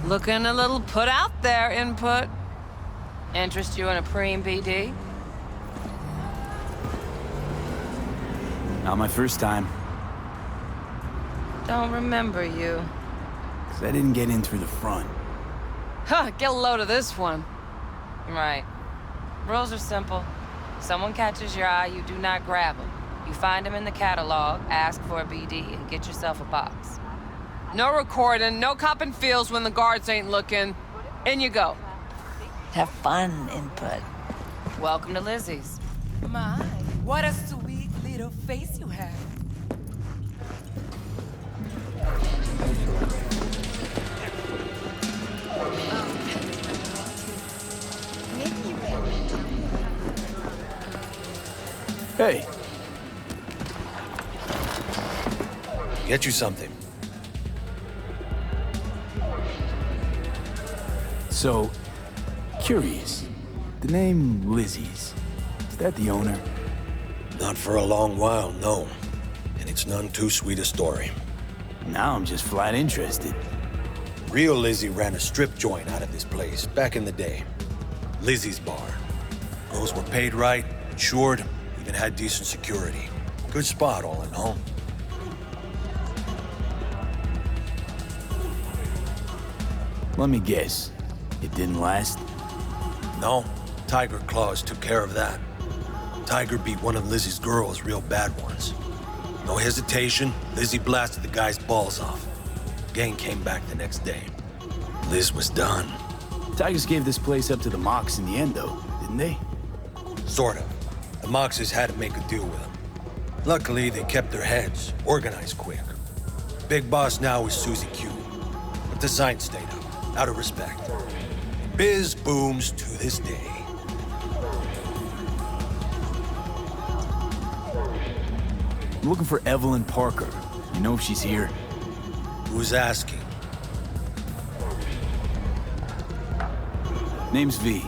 Looking a little put out there, input. Interest you in a preem BD? Not my first time. Don't remember you. 'Cause I didn't get in through the front. Huh, get a load of this one. Right. Rules are simple. Someone catches your eye, you do not grab them. You find them in the catalog, ask for a BD, and get yourself a box. No recording, no copping feels when the guards ain't looking. In you go. Have fun, input. Welcome to Lizzie's. My, what a sweet little face you have. Hey, Get you something. so, curious. The name Lizzie's, is that the owner? Not for a long while, no. And it's none too sweet a story. Now I'm just flat interested. Real Lizzie ran a strip joint out of this place back in the day. Lizzie's Bar. Girls were paid right, insured, even had decent security. Good spot, all in all. Let me guess. It didn't last? No, Tiger Claws took care of that. Tiger beat one of Lizzie's girls, real bad ones. No hesitation, Lizzie blasted the guy's balls off. Gang came back the next day. Liz was done. Tigers gave this place up to the Mox in the end, though, didn't they? Sort of. The Moxes had to make a deal with them. Luckily, they kept their heads, organized quick. Big boss now is Susie Q. But the sign stayed up, out of respect. Biz booms to this day. I'm looking for Evelyn Parker. You know if she's here? Who's asking? Name's V.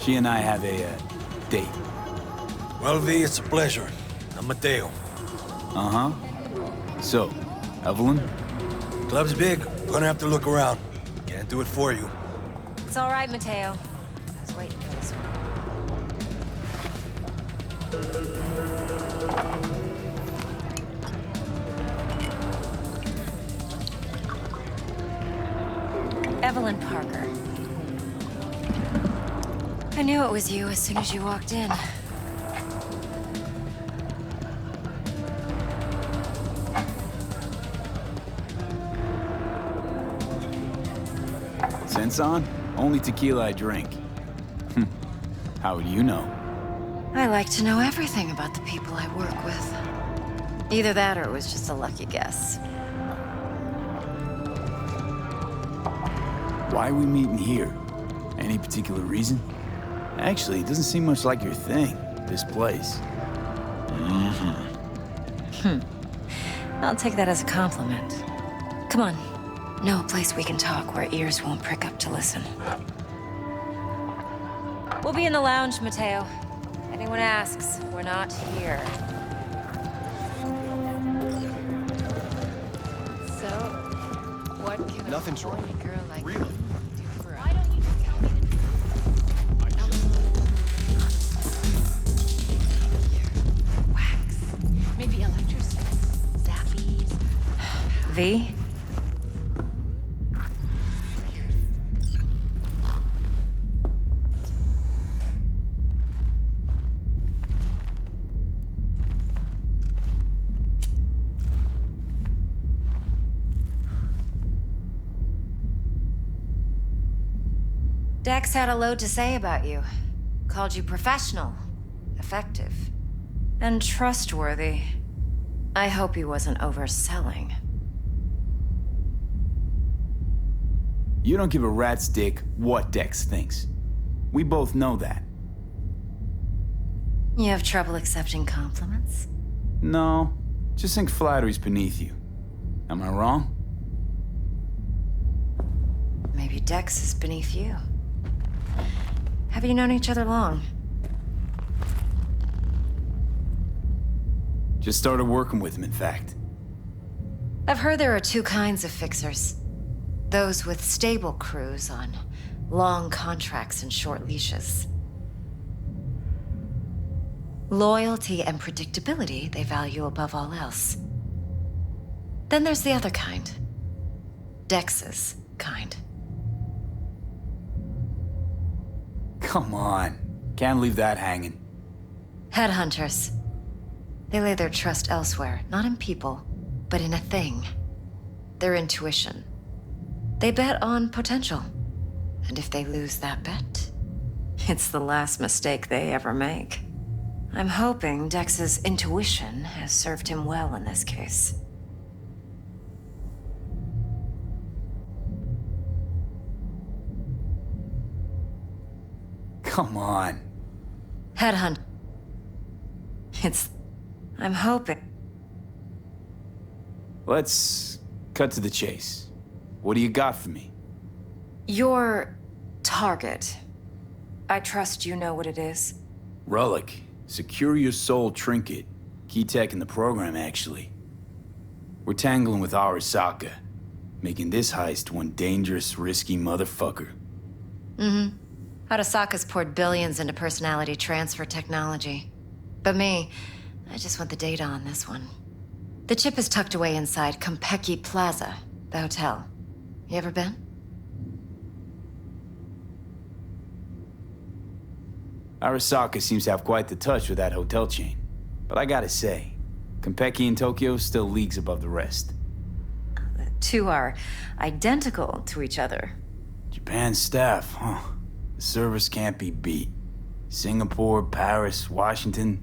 She and I have a, date. Well, V, it's a pleasure. I'm Mateo. Uh-huh. So, Evelyn? Club's big. Gonna have to look around. Can't do it for you. It's all right, Mateo. I was waiting for this one. Evelyn Parker. I knew it was you as soon as you walked in. Sense on? Only tequila I drink. How would you know? I like to know everything about the people I work with. Either that or it was just a lucky guess. Why are we meeting here? Any particular reason? Actually, it doesn't seem much like your thing, this place. I'll take that as a compliment. Come on. Know a place we can talk where ears won't prick up to listen. We'll be in the lounge, Mateo. Anyone asks, we're not here. So, what can Nothing's a wrong. horny girl like Really? you do for a... Why don't you just tell me the wax? Maybe electricity, zappies. V? Dex had a load to say about you. Called you professional, effective, and trustworthy. I hope he wasn't overselling. You don't give a rat's dick what Dex thinks. We both know that. You have trouble accepting compliments? No, just think flattery's beneath you. Am I wrong? Maybe Dex is beneath you. Have you known each other long? Just started working with him, in fact. I've heard there are two kinds of fixers. Those with stable crews on long contracts and short leashes. Loyalty and predictability they value above all else. Then there's the other kind. Dex's kind. Come on. Can't leave that hanging. Headhunters. They lay their trust elsewhere, not in people, but in a thing. Their intuition. They bet on potential. And if they lose that bet, it's the last mistake they ever make. I'm hoping Dex's intuition has served him well in this case. Come on. Headhunt. I'm hoping. Let's cut to the chase. What do you got for me? Your target. I trust you know what it is. Relic. Secure your soul trinket. Key tech in the program, actually. We're tangling with Arasaka, making this heist one dangerous, risky motherfucker. Mm-hmm. Arasaka's poured billions into personality transfer technology. But me, I just want the data on this one. The chip is tucked away inside Konpeki Plaza, the hotel. You ever been? Arasaka seems to have quite the touch with that hotel chain. But I gotta say, Konpeki in Tokyo still leagues above the rest. The two are identical to each other. Japan's staff, huh? The service can't be beat. Singapore, Paris, Washington,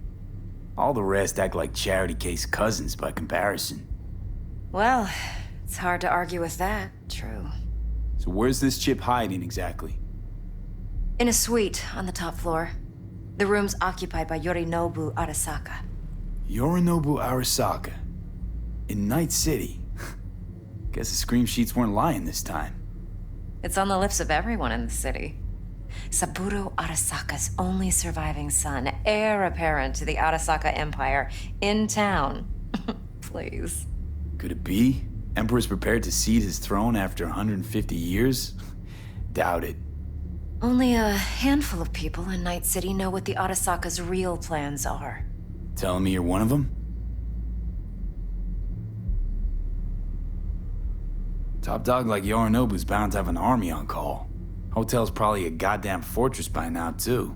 all the rest act like charity case cousins by comparison. Well, it's hard to argue with that. True. So where's this chip hiding exactly? In a suite on the top floor. The room's occupied by Yorinobu Arasaka. Yorinobu Arasaka. In Night City. Guess the scream sheets weren't lying this time. It's on the lips of everyone in the city. Saburo Arasaka's only surviving son, heir apparent to the Arasaka Empire, in town. Please. Could it be? Emperor's prepared to cede his throne after 150 years? Doubt it. Only a handful of people in Night City know what the Arasaka's real plans are. Telling me you're one of them? Top dog like Yorinobu's bound to have an army on call. Hotel's probably a goddamn fortress by now, too.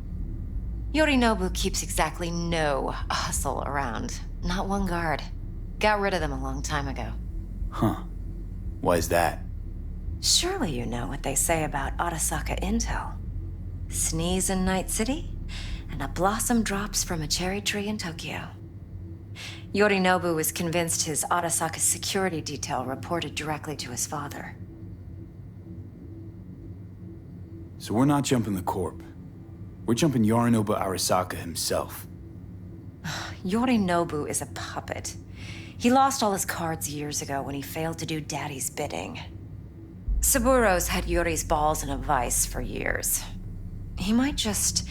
Yorinobu keeps exactly no hustle around. Not one guard. Got rid of them a long time ago. Huh. Why is that? Surely you know what they say about Arasaka intel. Sneeze in Night City, and a blossom drops from a cherry tree in Tokyo. Yorinobu was convinced his Arasaka security detail reported directly to his father. So we're not jumping the corp. We're jumping Yorinobu Arasaka himself. Yorinobu is a puppet. He lost all his cards years ago when he failed to do Daddy's bidding. Saburo's had Yuri's balls in a vice for years. He might just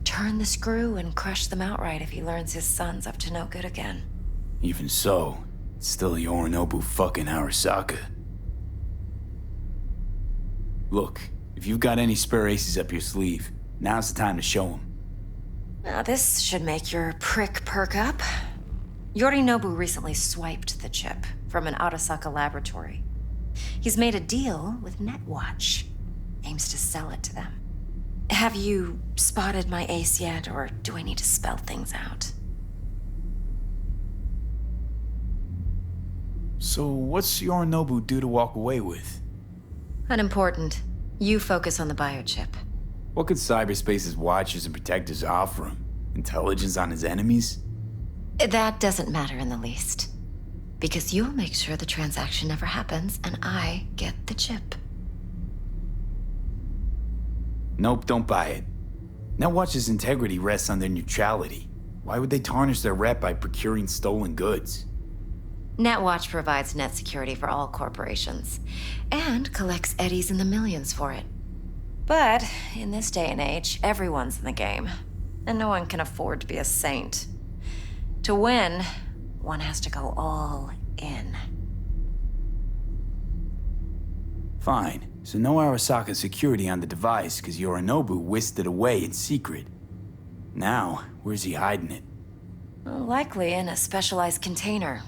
turn the screw and crush them outright if he learns his son's up to no good again. Even so, it's still Yorinobu fucking Arasaka. Look, if you've got any spare aces up your sleeve, now's the time to show them. Now this should make your prick perk up. Yorinobu recently swiped the chip from an Arasaka laboratory. He's made a deal with Netwatch. Aims to sell it to them. Have you spotted my ace yet, or do I need to spell things out? So what's Yorinobu due to walk away with? Unimportant. You focus on the biochip. What could cyberspace's watchers and protectors offer him? Intelligence on his enemies? That doesn't matter in the least. Because you'll make sure the transaction never happens, and I get the chip. Nope, don't buy it. Netwatch's integrity rests on their neutrality. Why would they tarnish their rep by procuring stolen goods? Netwatch provides net security for all corporations, and collects eddies in the millions for it. But in this day and age, everyone's in the game, and no one can afford to be a saint. To win, one has to go all in. Fine. So no Arasaka security on the device because Yorinobu whisked it away in secret. Now, where's he hiding it? Likely in a specialized container.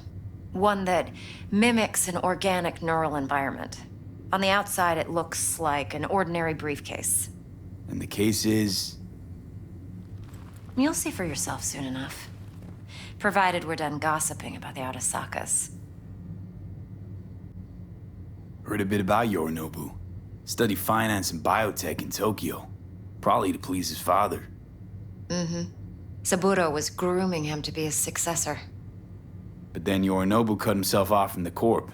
One that mimics an organic neural environment. On the outside, it looks like an ordinary briefcase. And the case is... You'll see for yourself soon enough. Provided we're done gossiping about the Arasakas. Heard a bit about Yorinobu. Studied finance and biotech in Tokyo. Probably to please his father. Saburo was grooming him to be his successor. But then Yorinobu cut himself off from the Corp.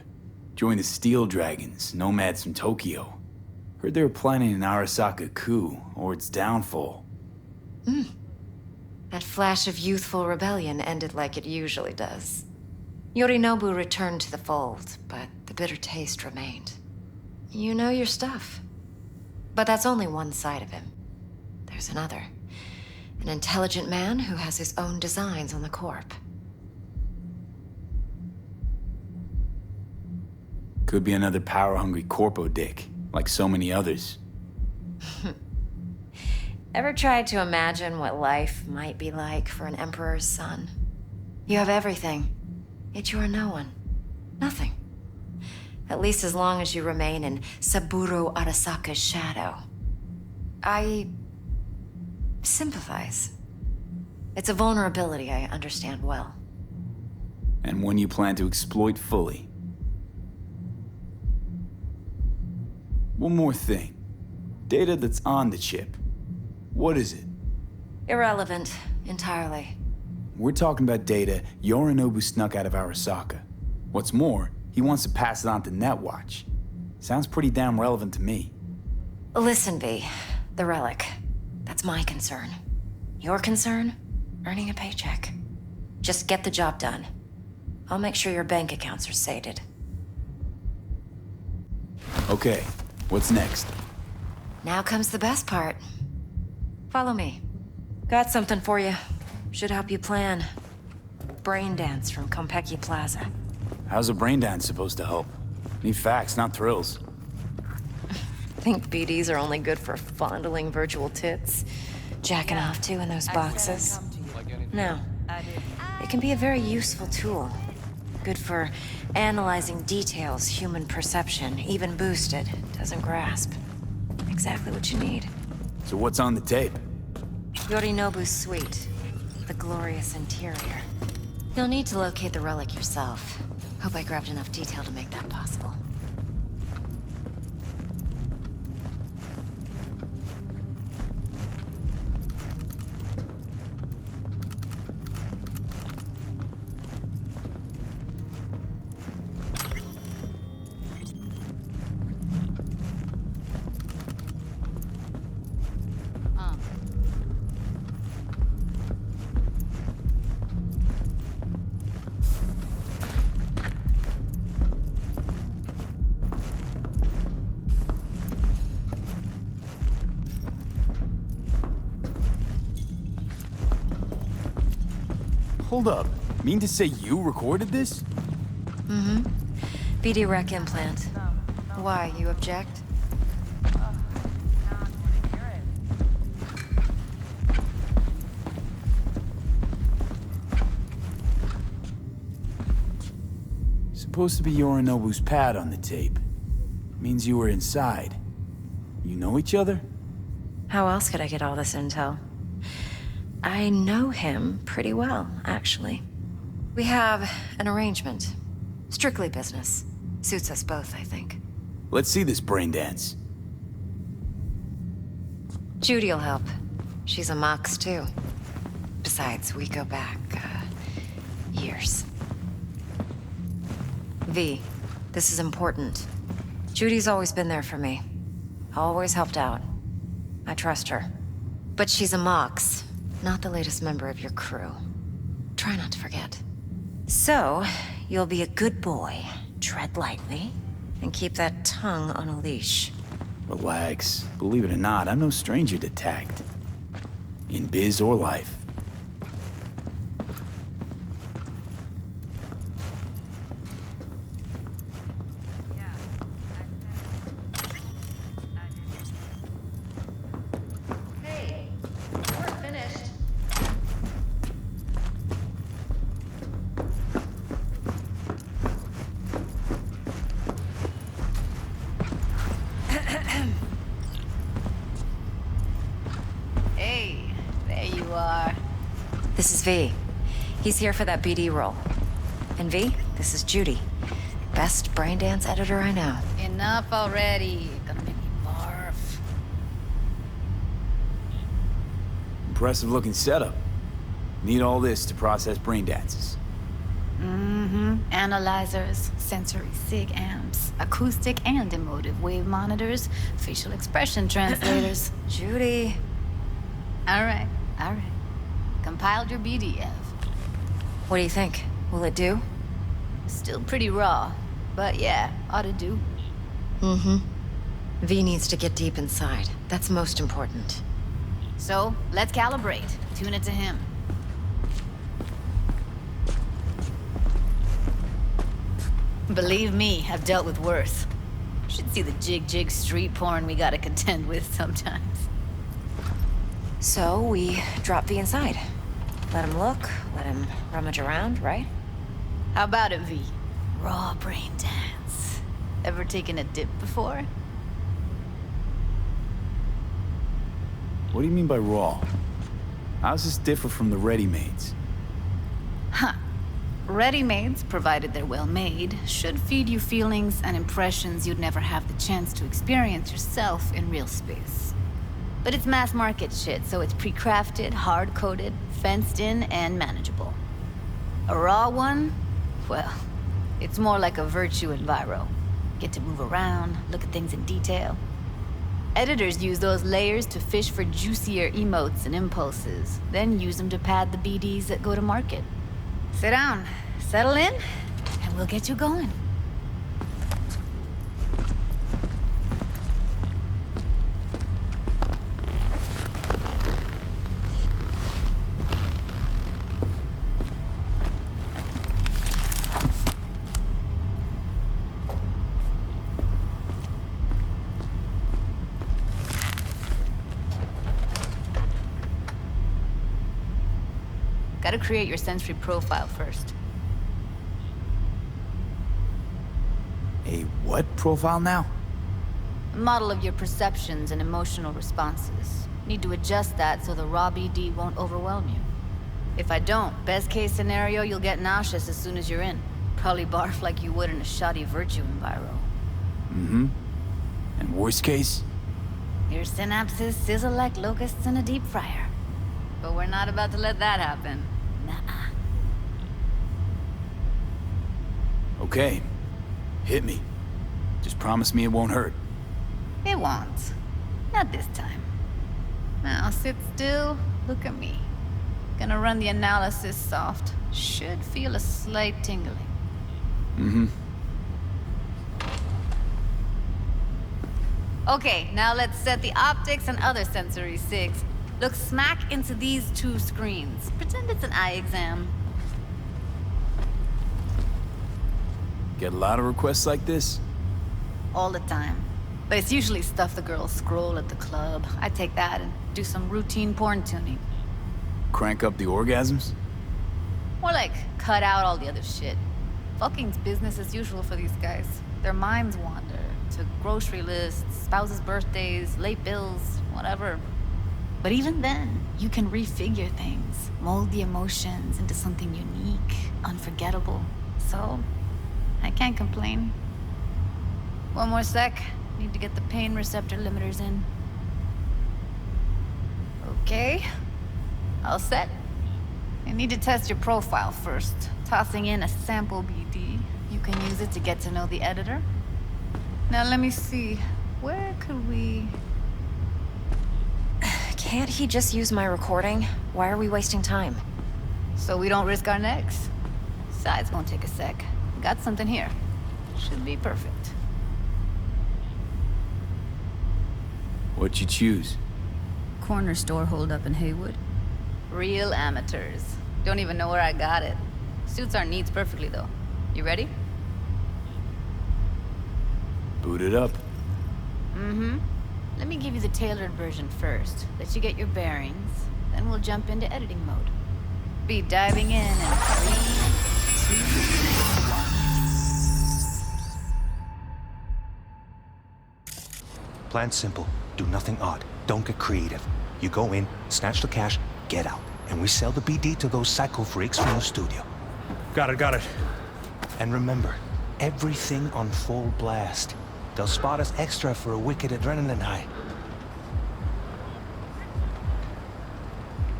Joined the Steel Dragons, nomads from Tokyo. Heard they were planning an Arasaka coup, or its downfall. That flash of youthful rebellion ended like it usually does. Yorinobu returned to the fold, but the bitter taste remained. You know your stuff. But that's only one side of him. There's another. An intelligent man who has his own designs on the Corp. Could be another power-hungry corpo dick, like so many others. Ever tried to imagine what life might be like for an emperor's son? You have everything, yet you are no one. Nothing. At least as long as you remain in Saburo Arasaka's shadow. I sympathize. It's a vulnerability I understand well. And one you plan to exploit fully. One more thing. Data that's on the chip. What is it? Irrelevant, entirely. We're talking about data Yorinobu snuck out of Arasaka. What's more, he wants to pass it on to Netwatch. Sounds pretty damn relevant to me. Listen, V. The relic. That's my concern. Your concern? Earning a paycheck. Just get the job done. I'll make sure your bank accounts are sated. Okay, what's next? Now comes the best part. Follow me. Got something for you. Should help you plan. Brain dance from Konpeki Plaza. How's a brain dance supposed to help? Need facts, not thrills. Think BDs are only good for fondling virtual tits? Jacking off to in those boxes? No. It can be a very useful tool. Good for analyzing details human perception, even boosted, doesn't grasp. Exactly what you need. So what's on the tape? Yorinobu's suite. The glorious interior. You'll need to locate the relic yourself. Hope I grabbed enough detail to make that possible. Hold up. Mean to say you recorded this? BD rec implant. Why, you object? Supposed to be Yorinobu's pad on the tape. Means you were inside. You know each other? How else could I get all this intel? I know him pretty well, actually. We have an arrangement. Strictly business. Suits us both, I think. Let's see this brain dance. Judy'll help. She's a Mox, too. Besides, we go back, years. V, this is important. Judy's always been there for me. Always helped out. I trust her. But she's a Mox, not the latest member of your crew. Try not to forget. So, you'll be a good boy, tread lightly, and keep that tongue on a leash. Relax. Believe it or not, I'm no stranger to tact. In biz or life. V. He's here for that BD role. And V, this is Judy. Best braindance editor I know. Enough already. Gonna make me barf. Impressive looking setup. Need all this to process brain dances. Analyzers, sensory sig amps, acoustic and emotive wave monitors, facial expression translators. Judy. All right. Compiled your BDF. What do you think? Will it do? Still pretty raw, but yeah, ought to do. V needs to get deep inside. That's most important. So, let's calibrate. Tune it to him. Believe me, I've dealt with worse. Should see the jig street porn we gotta contend with sometimes. So we drop V inside. Let him look, let him rummage around, right? How about it, V? Raw brain dance. Ever taken a dip before? What do you mean by raw? How's this differ from the ready-mades? Ready-mades, provided they're well made, should feed you feelings and impressions you'd never have the chance to experience yourself in real space. But it's mass market shit, so it's pre-crafted, hard-coded, fenced in, and manageable. A raw one? Well, it's more like a virtue enviro. Get to move around, look at things in detail. Editors use those layers to fish for juicier emotes and impulses, then use them to pad the BDs that go to market. Sit down, settle in, and we'll get you going. Gotta create your sensory profile first. A what profile now? A model of your perceptions and emotional responses. Need to adjust that so the raw BD won't overwhelm you. If I don't, best case scenario, you'll get nauseous as soon as you're in. Probably barf like you would in a shoddy virtue enviro. And worst case? Your synapses sizzle like locusts in a deep fryer. But we're not about to let that happen. Nuh-uh. Okay. Hit me. Just promise me it won't hurt. It won't. Not this time. Now sit still, look at me. Gonna run the analysis soft. Should feel a slight tingling. Okay, now let's set the optics and other sensory sigs. Look smack into these two screens. Pretend it's an eye exam. Get a lot of requests like this? All the time. But it's usually stuff the girls scroll at the club. I take that and do some routine porn tuning. Crank up the orgasms? More like cut out all the other shit. Fucking's business as usual for these guys. Their minds wander to grocery lists, spouses' birthdays, late bills, whatever. But even then, you can refigure things, mold the emotions into something unique, unforgettable. So, I can't complain. One more sec. Need to get the pain receptor limiters in. Okay. All set. You need to test your profile first. Tossing in a sample BD. You can use it to get to know the editor. Now let me see. Where could we... Can't he just use my recording? Why are we wasting time? So we don't risk our necks. Besides, gonna take a sec. Got something here. Should be perfect. What'd you choose? Corner store holdup in Haywood. Real amateurs. Don't even know where I got it. Suits our needs perfectly, though. You ready? Boot it up. Let me give you the tailored version first. Let you get your bearings. Then we'll jump into editing mode. Be diving in 3, 2... Plan simple. Do nothing odd. Don't get creative. You go in, snatch the cash, get out. and we sell the BD to those psycho freaks from the studio. Got it. And remember, everything on full blast. They'll spot us extra for a wicked adrenaline high.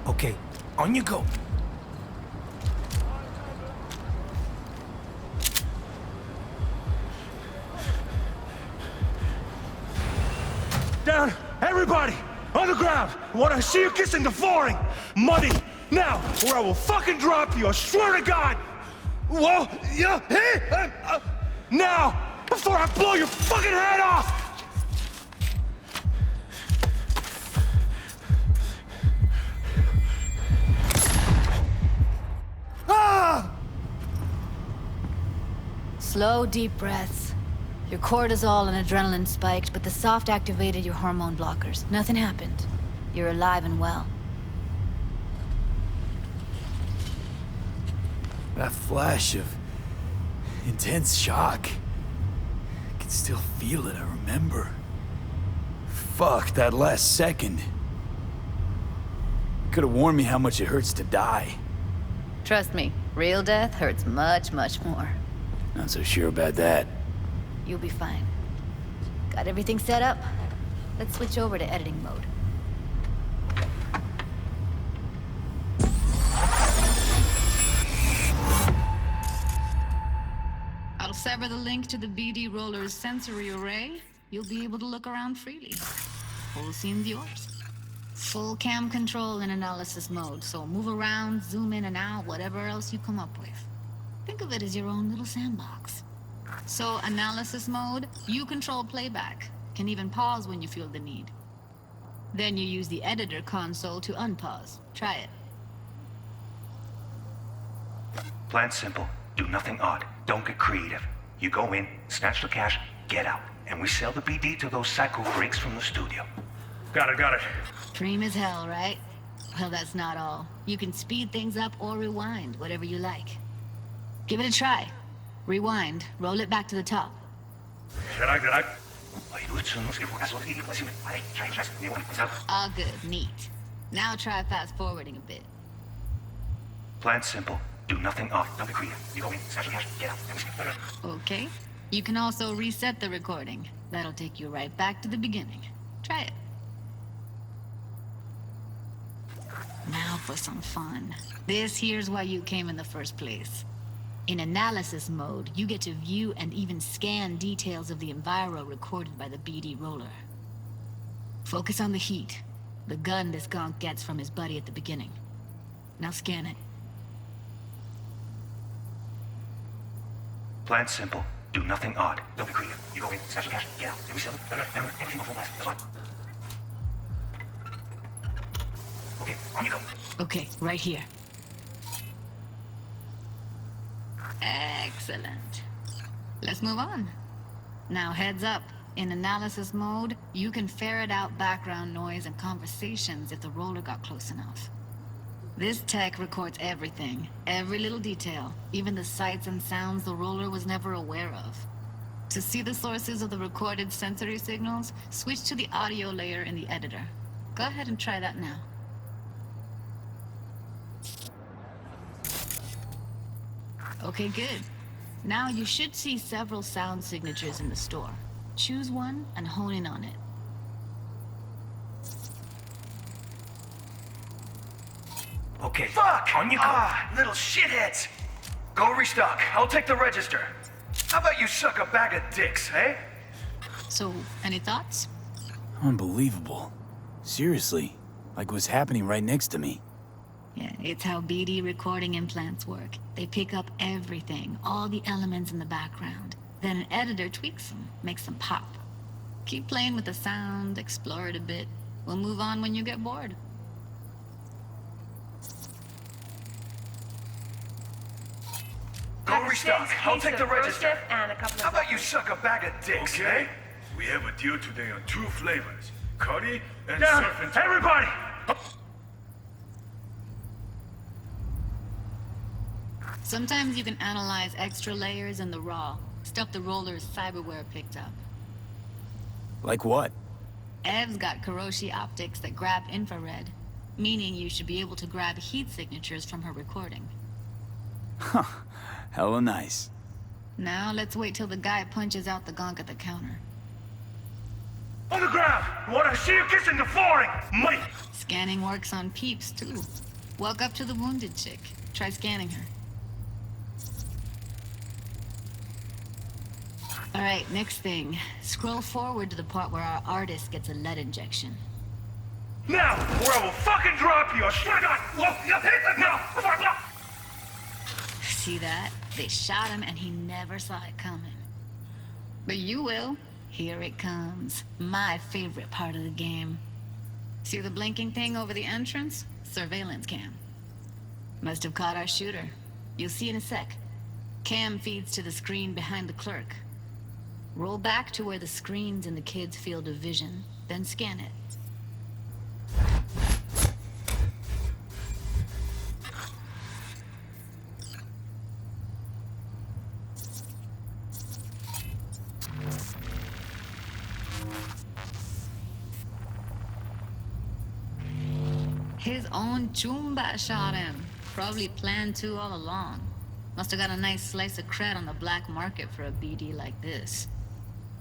Okay, on you go. Down! Everybody! On the ground! I want to see you kissing the flooring! Money! Now! Or I will fucking drop you, I swear to God! Whoa! Yeah! Hey! Now! Before I blow your fucking head off! Ah! Slow, deep breaths. Your cortisol and adrenaline spiked, but the soft activated your hormone blockers. Nothing happened. You're alive and well. That flash of intense shock. I can still feel it, I remember. Fuck, that last second. Could have warned me how much it hurts to die. Trust me, real death hurts much, much more. Not so sure about that. You'll be fine. Got everything set up? Let's switch over to editing mode. I'll sever the link to the BD Roller's sensory array. You'll be able to look around freely. Whole scene's yours. Full cam control in analysis mode, so move around, zoom in and out, whatever else you come up with. Think of it as your own little sandbox. So, analysis mode, you control playback. Can even pause when you feel the need. Then you use the editor console to unpause. Try it. Plan simple. Do nothing odd. Don't get creative. You go in, snatch the cash, get out. And we sell the BD to those psycho freaks from the studio. Got it. Dream as hell, right? Well, that's not all. You can speed things up or rewind, whatever you like. Give it a try. Rewind. Roll it back to the top. All good. Neat. Now try fast forwarding a bit. Plan simple. Do nothing odd. Don't get creative. You go in, snatch the cash, get out. Okay. You can also reset the recording. That'll take you right back to the beginning. Try it. Now for some fun. This here's why you came in the first place. In analysis mode, you get to view and even scan details of the enviro recorded by the BD roller. Focus on the heat, the gun this gonk gets from his buddy at the beginning. Now scan it. Plan simple. Do nothing odd. Don't be creative. You go in, snatch the cash, get out. And we sell it. Remember, everything on full blast. That's fine. Okay, on you go. Okay, right here. Excellent. Let's move on. Now heads up. In analysis mode, you can ferret out background noise and conversations if the roller got close enough. This tech records everything, every little detail, even the sights and sounds the roller was never aware of. To see the sources of the recorded sensory signals, switch to the audio layer in the editor. Go ahead and try that now. Okay, good. Now you should see several sound signatures in the store. Choose one and hone in on it. Okay. Fuck! On you go. Little shitheads! Go restock. I'll take the register. How about you suck a bag of dicks, eh? So, any thoughts? Unbelievable. Seriously, like what's happening right next to me. Yeah, it's how BD recording implants work. They pick up everything, all the elements in the background. Then an editor tweaks them, makes them pop. Keep playing with the sound, explore it a bit. We'll move on when you get bored. Go restock. I'll take the register. And a couple How about you suck a bag of dicks, Okay. eh? We have a deal today on 2 flavors. Curry and Down! surf and Everybody! Sometimes you can analyze extra layers in the raw, stuff the roller's cyberware picked up. Like what? Ev's got Kiroshi optics that grab infrared. meaning you should be able to grab heat signatures from her recording. Huh. Hella nice. Now let's wait till the guy punches out the gonk at the counter. On the ground! What I see you kissing the flooring! Mate! Scanning works on peeps, too. Walk up to the wounded chick. Try scanning her. Alright, next thing. Scroll forward to the part where our artist gets a lead injection. Now, or I will fucking drop you! See that? They shot him and he never saw it coming. But you will. Here it comes. My favorite part of the game. See the blinking thing over the entrance? Surveillance cam. Must have caught our shooter. You'll see in a sec. Cam feeds to the screen behind the clerk. Roll back to where the screen's in the kid's field of vision, then scan it. His own Chumba shot him. Probably planned to all along. Must have got a nice slice of cred on the black market for a BD like this.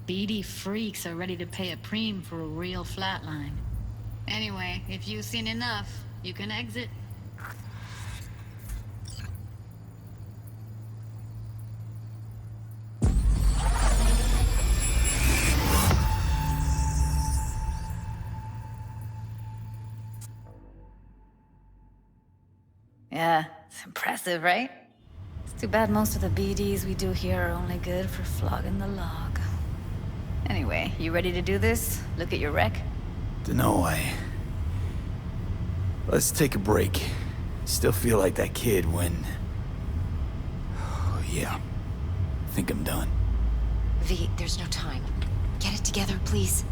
BD freaks are ready to pay a preem for a real flatline. Anyway, if you've seen enough, you can exit. Yeah, it's impressive, right? It's too bad most of the BDs we do here are only good for flogging the log. Anyway, you ready to do this? Look at your wreck? Dunno, Let's take a break. Still feel like that kid when... Oh, yeah. Think I'm done. V, there's no time. Get it together, please.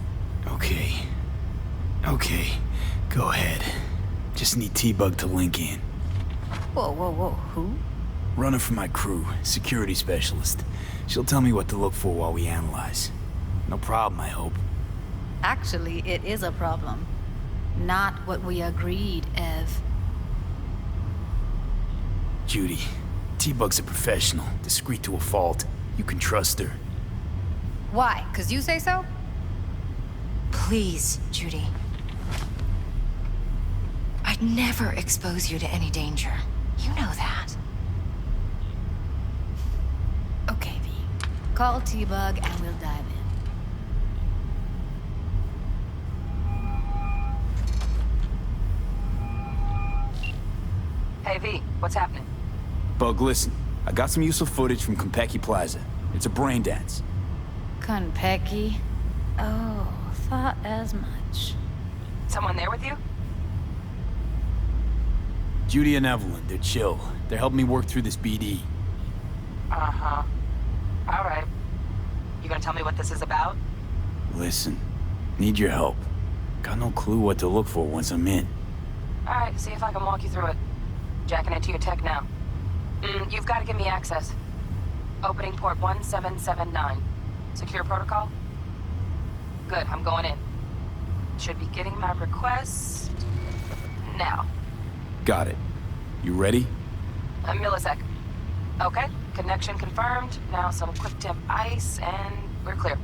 Okay. Okay. Go ahead. Just need T-Bug to link in. Whoa, whoa, whoa, who? Runner for my crew, security specialist. She'll tell me what to look for while we analyze. No problem, I hope. Actually, it is a problem. Not what we agreed, Ev. Judy, T-Bug's a professional, discreet to a fault. You can trust her. Why? 'Cause you say so? Please, Judy. I'd never expose you to any danger. You know that. Okay, V. Call T-Bug and we'll dive in. Hey, V, what's happening? Bug, listen. I got some useful footage from Konpeki Plaza. It's a brain dance. Konpeki? Oh, thought as much. Someone there with you? Judy and Evelyn, they're chill. They're helping me work through this BD. Uh-huh. All right. You gonna tell me what this is about? Listen, need your help. Got no clue what to look for once I'm in. All right, see if I can walk you through it. Jacking into your tech now. You've got to give me access. Opening port 1779. Secure protocol? Good, I'm going in. Should be getting my request... now. Got it. You ready? A millisec. Okay, connection confirmed. Now some quick temp ice, and we're clear.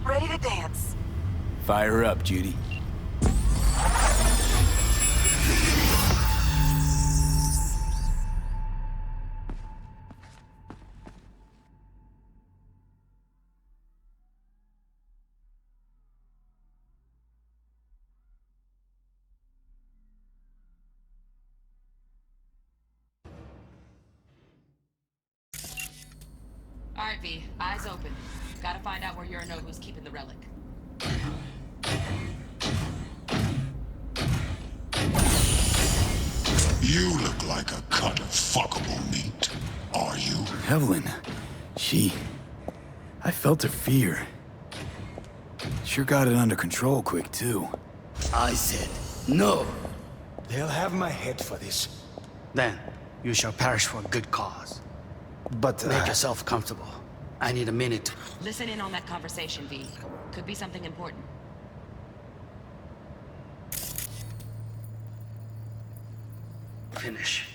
Ready to dance. Fire her up, Judy. All right, V. Eyes open. Gotta find out where Yorinobu's keeping the relic. You look like a cut of fuckable meat. Are you? Evelyn, I felt her fear. Sure got it under control quick, too. I said no. They'll have my head for this. Then you shall perish for a good cause. But make yourself comfortable. I need a minute. Listen in on that conversation, V. Could be something important. Finish.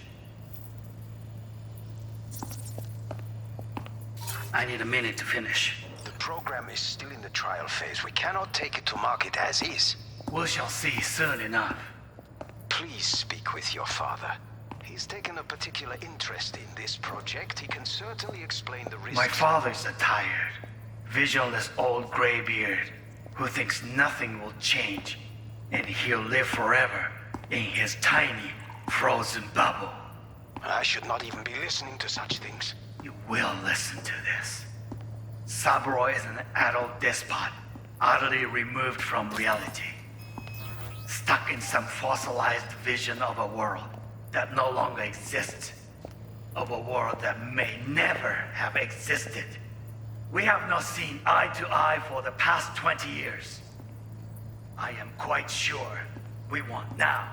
I need a minute to finish. The program is still in the trial phase. We cannot take it to market as is. We shall see soon enough. Please speak with your father. He's taken a particular interest in this project. He can certainly explain the risks. My father's a tired, visionless old graybeard who thinks nothing will change, and he'll live forever in his tiny, frozen bubble. I should not even be listening to such things. You will listen to this. Saburo is an adult despot, utterly removed from reality. Stuck in some fossilized vision of a world that no longer exists. Of a world that may never have existed. We have not seen eye to eye for the past 20 years. I am quite sure we want now.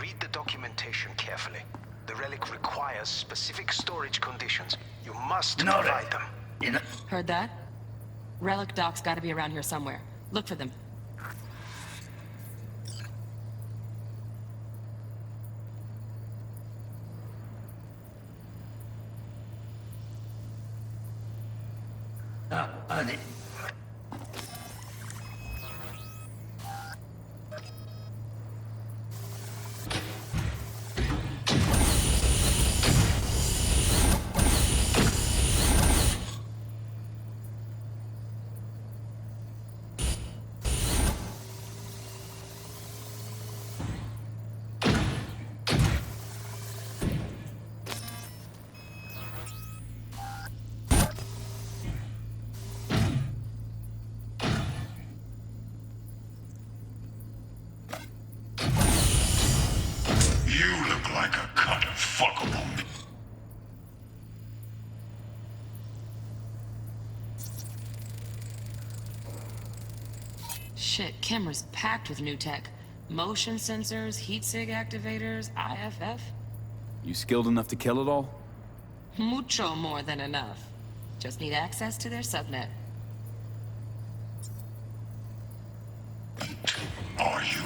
Read the documentation carefully. The relic requires specific storage conditions. You must provide them. Heard that? Relic docs gotta be around here somewhere. Look for them. Honey. Shit, camera's packed with new tech. Motion sensors, heat sig activators, IFF. You skilled enough to kill it all? Mucho more than enough. Just need access to their subnet. Are you?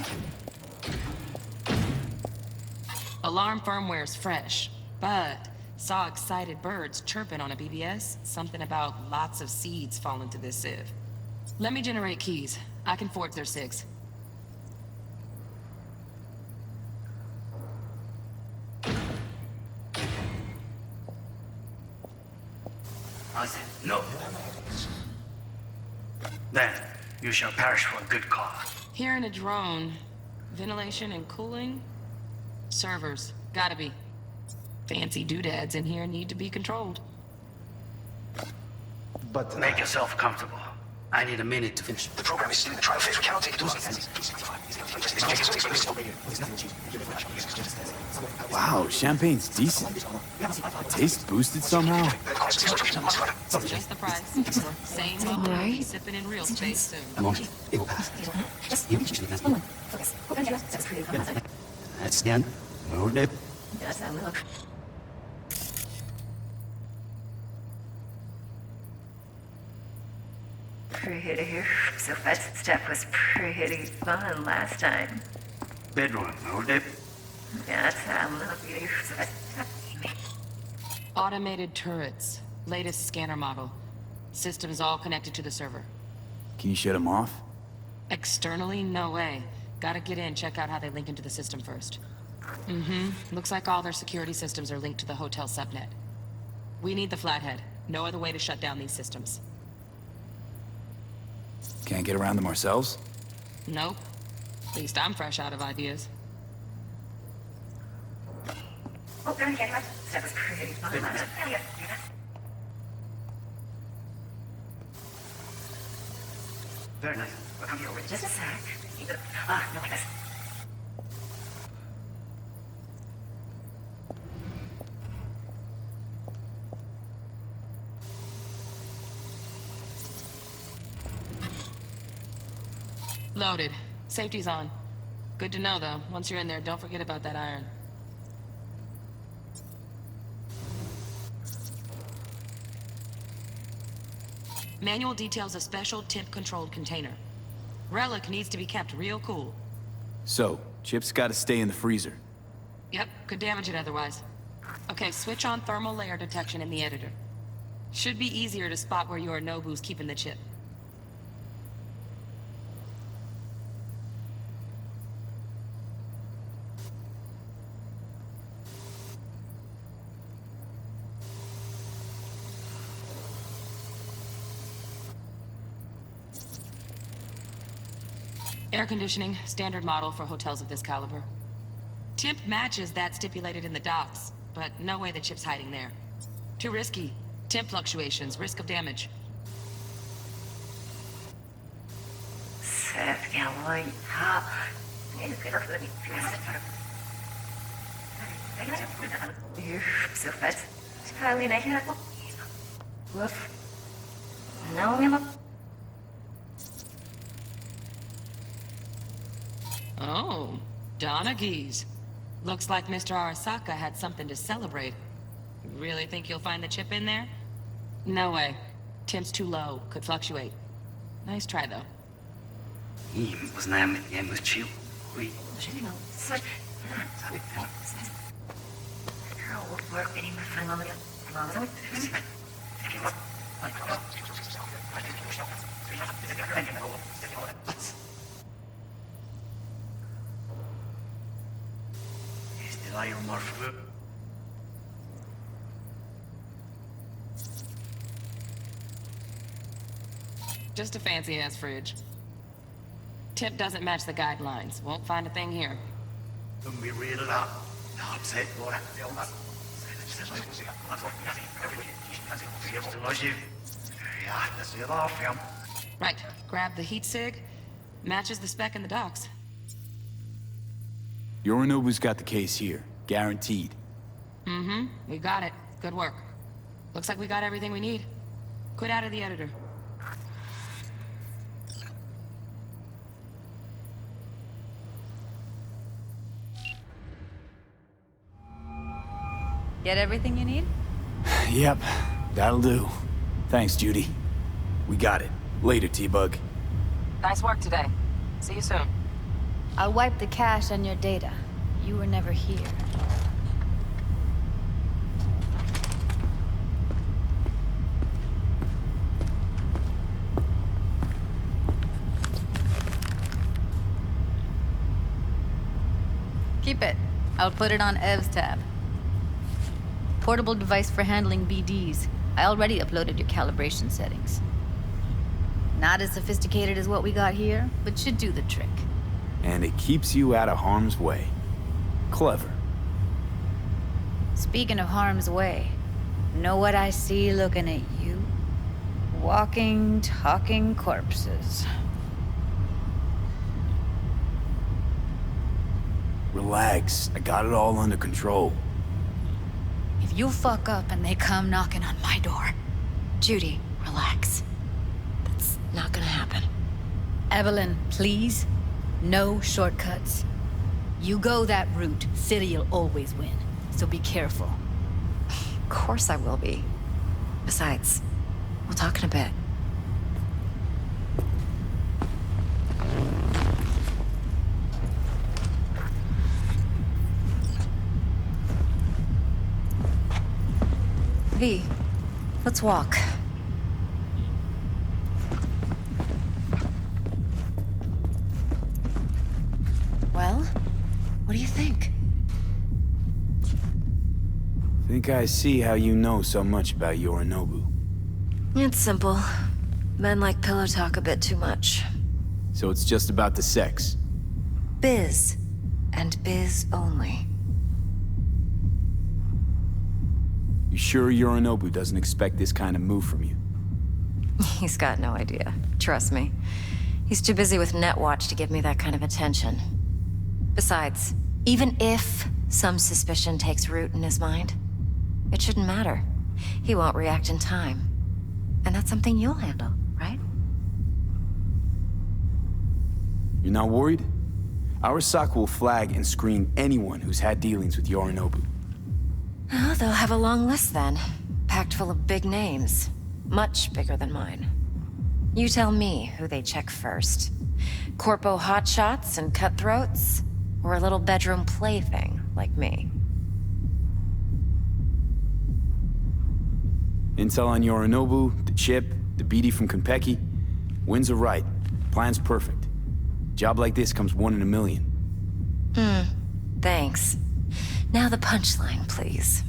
Alarm firmware's fresh, but saw excited birds chirping on a BBS. Something about lots of seeds fall into this sieve. Let me generate keys. I can forge their SIGs. I said no. Then you shall perish for a good cause. Here in a drone. Ventilation and cooling? Servers. Gotta be. Fancy doodads in here need to be controlled. But make yourself comfortable. I need a minute to finish. The program is still in the trial phase. We cannot take it to market. Wow, champagne's decent. Taste boosted somehow? Just the price. Same moment, be sipping in real space soon. I'm on. It will pass. That's the end. No dip. Pretty. So first step was pretty fun last time. Bedroom, no dip. That's how Automated turrets. Latest scanner model. Systems all connected to the server. Can you shut them off? Externally, no way. Gotta get in, check out how they link into the system first. Looks like all their security systems are linked to the hotel subnet. We need the flathead. No other way to shut down these systems. Can't get around them ourselves? Nope. At least I'm fresh out of ideas. That was pretty fun. Very nice. Just a sec. No, I guess. Loaded. Safety's on. Good to know, though. Once you're in there, don't forget about that iron. Manual details a special temp-controlled container. Relic needs to be kept real cool. So, chips gotta stay in the freezer. Yep, could damage it otherwise. Okay, switch on thermal layer detection in the editor. Should be easier to spot where Yorinobu's keeping the chip. Air conditioning, standard model for hotels of this caliber. Temp matches that stipulated in the docs, but no way the chip's hiding there. Too risky. Temp fluctuations, risk of damage. Oh, Donaghy's. Looks like Mr. Arasaka had something to celebrate. Really think you'll find the chip in there? No way. Temp's too low. Could fluctuate. Nice try, though. Just a fancy-ass fridge. Tip doesn't match the guidelines. Won't find a thing here. Right. Grab the heat sig. Matches the spec in the docs. Yorinobu's got the case here. Guaranteed. Mm-hmm. We got it. Good work. Looks like we got everything we need. Quit out of the editor. Get everything you need? Yep, that'll do. Thanks, Judy. We got it. Later, T-Bug. Nice work today. See you soon. I'll wipe the cache on your data. You were never here. Keep it. I'll put it on Ev's tab. Portable device for handling BDs. I already uploaded your calibration settings. Not as sophisticated as what we got here, but should do the trick. And it keeps you out of harm's way. Clever. Speaking of harm's way, know what I see looking at you? Walking, talking corpses. Relax. I got it all under control. If you fuck up and they come knocking on my door... Judy, relax. That's not gonna happen. Evelyn, please. No shortcuts. You go that route, City'll always win. So be careful. Of course I will be. Besides, we'll talk in a bit. V, let's walk. Well, what do you think? Think I see how you know so much about Yorinobu. It's simple. Men like pillow talk a bit too much. So it's just about the sex. Biz. And biz only. You sure Yorinobu doesn't expect this kind of move from you? He's got no idea. Trust me. He's too busy with Netwatch to give me that kind of attention. Besides, even if some suspicion takes root in his mind, it shouldn't matter. He won't react in time. And that's something you'll handle, right? You're not worried? Arasaka will flag and screen anyone who's had dealings with Yorinobu. Well, they'll have a long list then. Packed full of big names. Much bigger than mine. You tell me who they check first. Corpo hotshots and cutthroats? Or a little bedroom plaything, like me? Intel on Yorinobu, the chip, the BD from Konpeki. Winds are right. Plan's perfect. Job like this comes 1 in a million. Thanks. Now the punchline, please.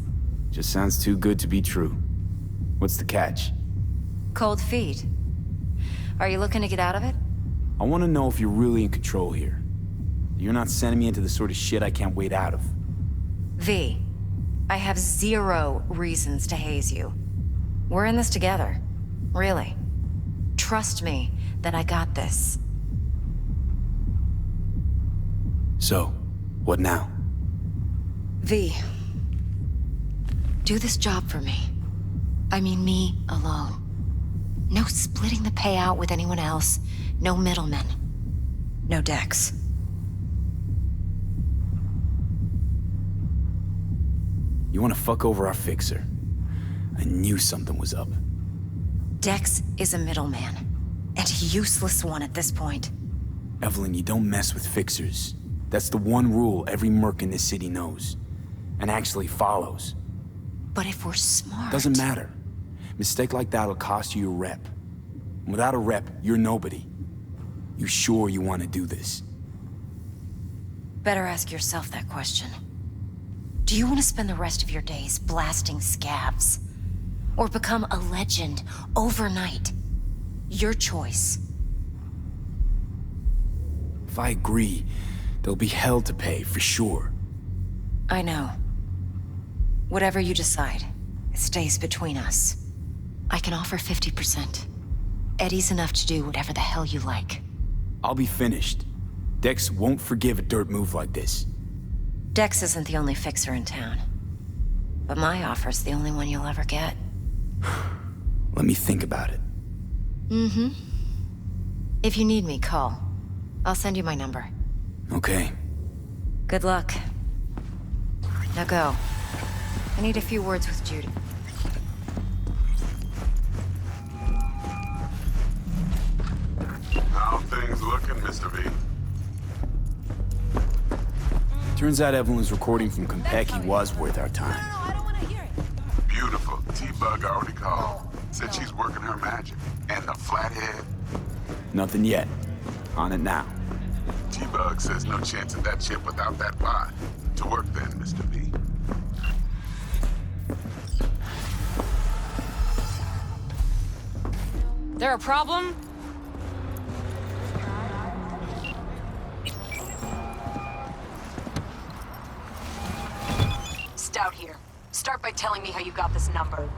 Just sounds too good to be true. What's the catch? Cold feet. Are you looking to get out of it? I want to know if you're really in control here. You're not sending me into the sort of shit I can't wait out of. V, I have 0 reasons to haze you. We're in this together. Really. Trust me that I got this. So, what now? V, do this job for me. I mean me alone. No splitting the payout with anyone else. No middlemen. No Dex. You want to fuck over our fixer? I knew something was up. Dex is a middleman. And a useless one at this point. Evelyn, you don't mess with fixers. That's the one rule every merc in this city knows. And actually follows. But if we're smart... Doesn't matter. Mistake like that'll cost you your rep. And without a rep, you're nobody. You sure you want to do this? Better ask yourself that question. Do you want to spend the rest of your days blasting scabs? Or become a legend overnight? Your choice. If I agree, there'll be hell to pay, for sure. I know. Whatever you decide, it stays between us. I can offer 50%. Eddie's enough to do whatever the hell you like. I'll be finished. Dex won't forgive a dirt move like this. Dex isn't the only fixer in town. But my offer's the only one you'll ever get. Let me think about it. Mm-hmm. If you need me, call. I'll send you my number. Okay. Good luck. Now go. I need a few words with Judy. How things looking, Mr. V? Turns out Evelyn's recording from Konpeki was worth our time. I don't want to hear it. Beautiful. T-Bug already called. Said she's working her magic. And the flathead? Nothing yet. On it now. T-Bug says no chance of that chip without that bot. To work then, Mr. V. There a problem? Stout here. Start by telling me how you got this number.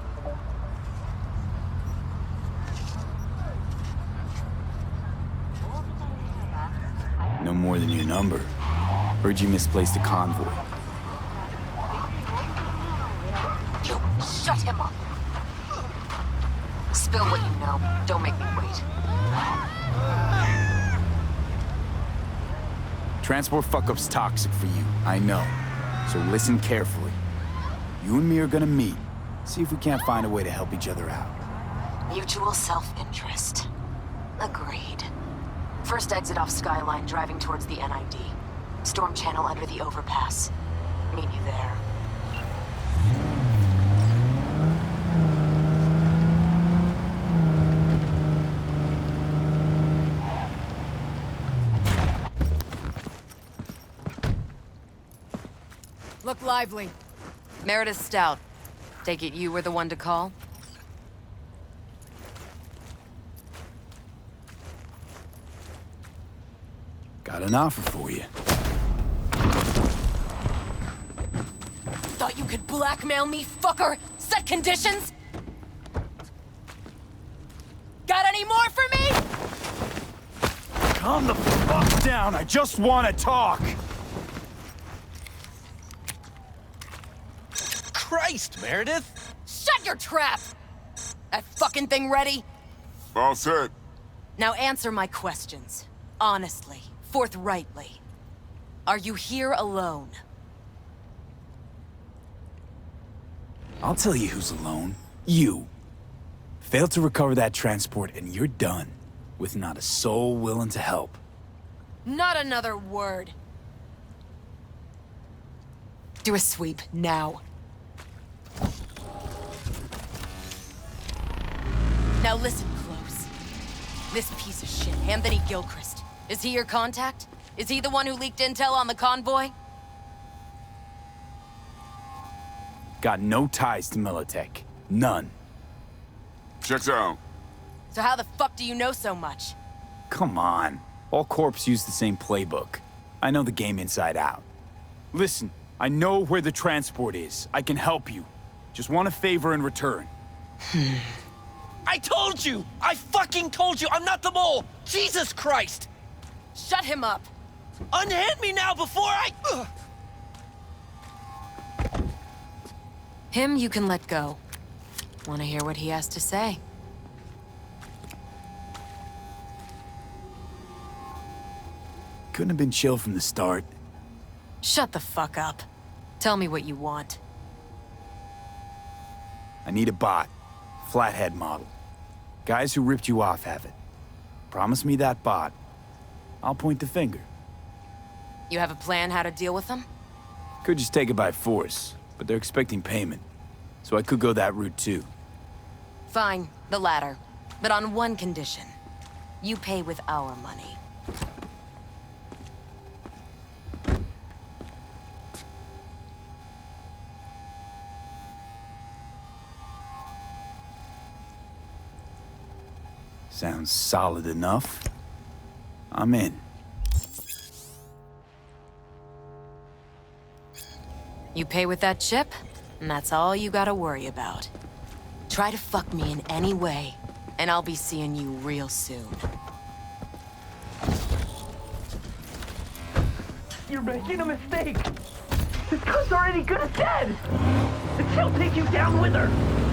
No more than your number. Heard you misplaced a convoy. You shut him up. Spill what you know. Don't make me wait. Transport fuck-up's toxic for you, I know. So listen carefully. You and me are gonna meet. See if we can't find a way to help each other out. Mutual self-interest. Agreed. First exit off Skyline, driving towards the NID. Storm channel under the overpass. Meet you there. Look lively. Meredith Stout. Take it you were the one to call? Got an offer for you. Thought you could blackmail me, fucker? Set conditions? Got any more for me? Calm the fuck down, I just want to talk! Christ, Meredith! Shut your trap! That fucking thing ready? All set. Now answer my questions. Honestly, forthrightly. Are you here alone? I'll tell you who's alone. You. Fail to recover that transport and you're done. With not a soul willing to help. Not another word. Do a sweep, now. Now listen close. This piece of shit, Anthony Gilchrist. Is he your contact? Is he the one who leaked intel on the convoy? Got no ties to Militech. None. Checks out. So how the fuck do you know so much? Come on. All corps use the same playbook. I know the game inside out. Listen, I know where the transport is. I can help you. Just want a favor in return. I told you! I fucking told you! I'm not the mole! Jesus Christ! Shut him up! Unhand me now before I... Ugh. Him you can let go. Want to hear what he has to say? Couldn't have been chill from the start. Shut the fuck up. Tell me what you want. I need a bot. Flathead model. Guys who ripped you off have it. Promise me that bot. I'll point the finger. You have a plan how to deal with them? Could just take it by force, but they're expecting payment. So I could go that route too. Fine, the latter. But on one condition. You pay with our money. Sounds solid enough. I'm in. You pay with that chip, and that's all you gotta worry about. Try to fuck me in any way, and I'll be seeing you real soon. You're making a mistake! This cunt's already good as dead! And she'll take you down with her!